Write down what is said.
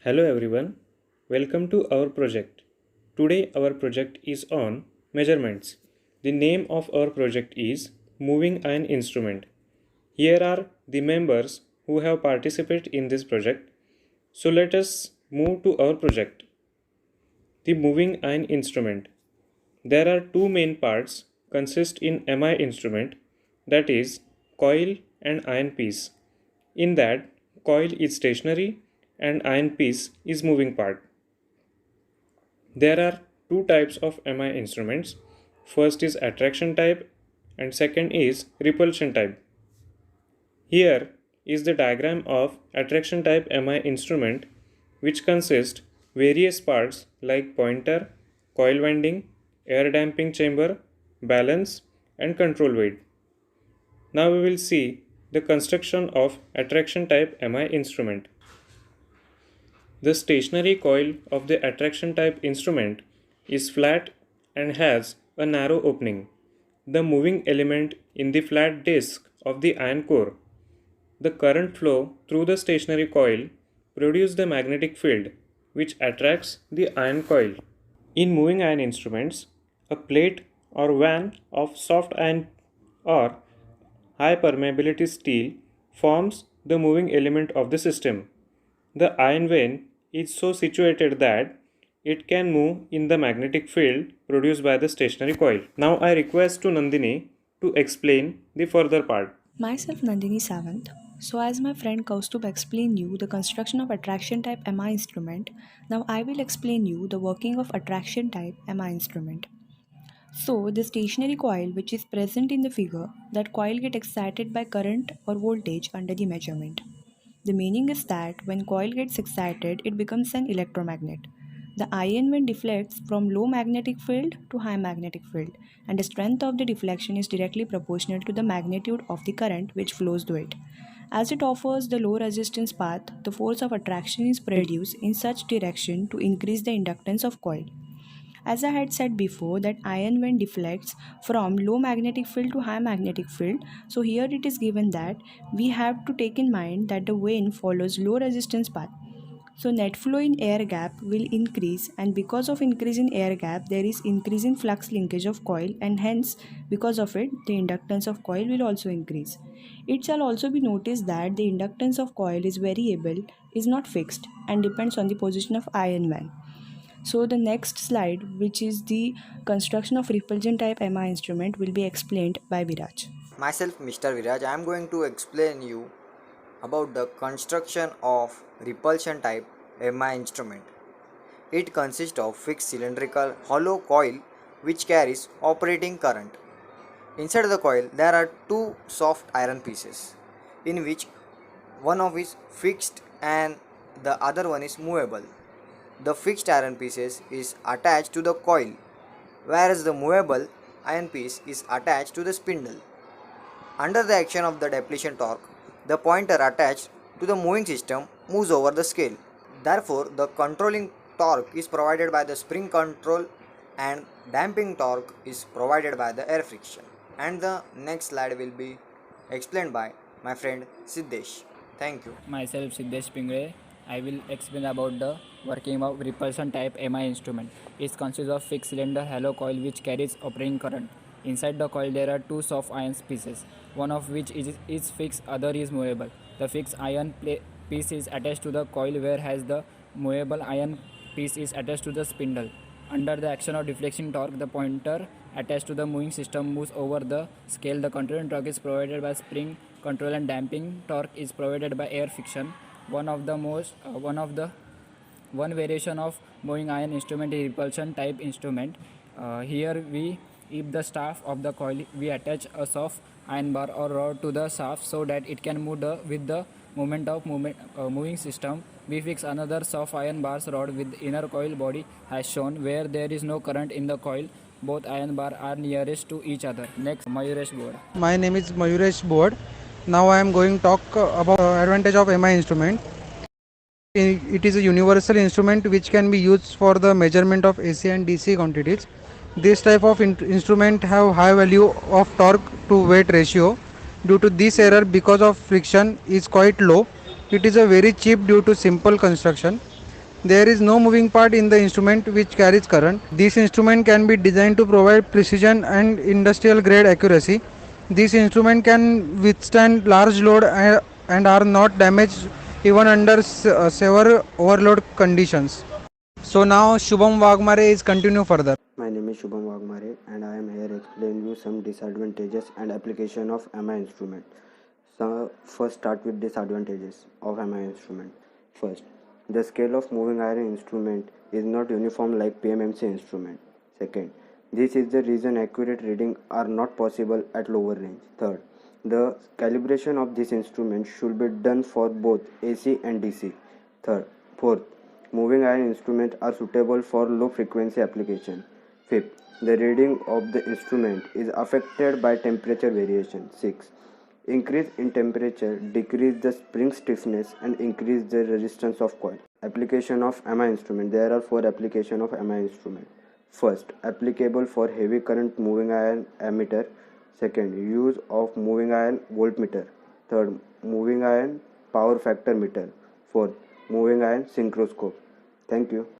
Hello everyone, welcome to our project. Today our project is on measurements. The name of our project is Moving Iron Instrument. Here are the members who have participated in this project. So let us move to our project. The moving iron instrument. There are two main parts consist in MI instrument, that is coil and iron piece. In that, coil is stationary and iron piece is moving part. There are two types of MI instruments. First is attraction type and second is repulsion type. Here is the diagram of attraction type MI instrument, which consists various parts like pointer, coil winding, air damping chamber, balance and control weight. Now we will see the construction of attraction type MI instrument. The stationary coil of the attraction type instrument is flat and has a narrow opening. The moving element in the flat disc of the iron core. The current flow through the stationary coil produces the magnetic field which attracts the iron coil. In moving iron instruments, a plate or van of soft iron or high permeability steel forms the moving element of the system. The iron vane is so situated that it can move in the magnetic field produced by the stationary coil. Now I request to Nandini to explain the further part. Myself Nandini Savant. So as my friend Kaustubh explained you the construction of attraction type MI instrument, now I will explain you the working of attraction type MI instrument. So the stationary coil which is present in the figure, that coil get excited by current or voltage under the measurement. The meaning is that when coil gets excited, it becomes an electromagnet. The ion when deflects from low magnetic field to high magnetic field, and the strength of the deflection is directly proportional to the magnitude of the current which flows through it. As it offers the low resistance path, the force of attraction is produced in such direction to increase the inductance of coil. As I had said before, that ion when deflects from low magnetic field to high magnetic field, so here it is given that we have to take in mind that the vane follows low resistance path. So net flow in air gap will increase, and because of increase in air gap there is increase in flux linkage of coil, and hence because of it the inductance of coil will also increase. It shall also be noticed that the inductance of coil is variable, is not fixed, and depends on the position of iron van. So the next slide, which is the construction of repulsion type MI instrument, will be explained by Viraj. Myself Mr. Viraj, I am going to explain you about the construction of repulsion type MI instrument. It consists of fixed cylindrical hollow coil which carries operating current. Inside the coil there are two soft iron pieces in which one of is fixed and the other one is movable. The fixed iron pieces is attached to the coil, whereas the movable iron piece is attached to the spindle. Under the action of the depletion torque, the pointer attached to the moving system moves over the scale. Therefore, the controlling torque is provided by the spring control and damping torque is provided by the air friction. And the next slide will be explained by my friend Siddesh. Thank you. Myself Siddesh Pingre. I will explain about the working of repulsion type MI instrument. It consists of fixed cylinder hollow coil which carries operating current. Inside the coil there are two soft iron pieces, one of which is fixed, other is movable. The fixed iron piece is attached to the coil, whereas the movable iron piece is attached to the spindle. Under the action of deflection torque, the pointer attached to the moving system moves over the scale. The controlling torque is provided by spring control and damping torque is provided by air friction. One variation of moving iron instrument is repulsion type instrument. Here we, if the shaft of the coil, we attach a soft iron bar or rod to the shaft so that it can move with the moving system. We fix another soft iron bars rod with inner coil body as shown, where there is no current in the coil. Both iron bar are nearest to each other. Next, Mayuresh board. My name is Mayuresh Board. Now I am going to talk about advantage of MI instrument. It is a universal instrument which can be used for the measurement of AC and DC quantities. This type of instrument have high value of torque to weight ratio. Due to this error, because of friction is quite low. It is a very cheap due to simple construction. There is no moving part in the instrument which carries current. This instrument can be designed to provide precision and industrial grade accuracy. This instrument can withstand large load and are not damaged even under severe overload conditions. So now Shubham Wagmare is continue further. My name is Shubham Wagmare and I am here explain you some disadvantages and application of MI instrument. So first start with disadvantages of MI instrument. First, the scale of moving iron instrument is not uniform like PMMC instrument. Second, this is the reason accurate reading are not possible at lower range. Third, the calibration of this instrument should be done for both AC and DC. Fourth, moving iron instruments are suitable for low frequency application. Fifth, the reading of the instrument is affected by temperature variation. 6. Increase in temperature decrease the spring stiffness and increase the resistance of coil. Application of MI instrument. There are 4 applications of MI instrument. First, applicable for heavy current moving iron ammeter. Second, use of moving iron voltmeter. Third, moving iron power factor meter. Fourth, moving iron synchroscope. Thank you.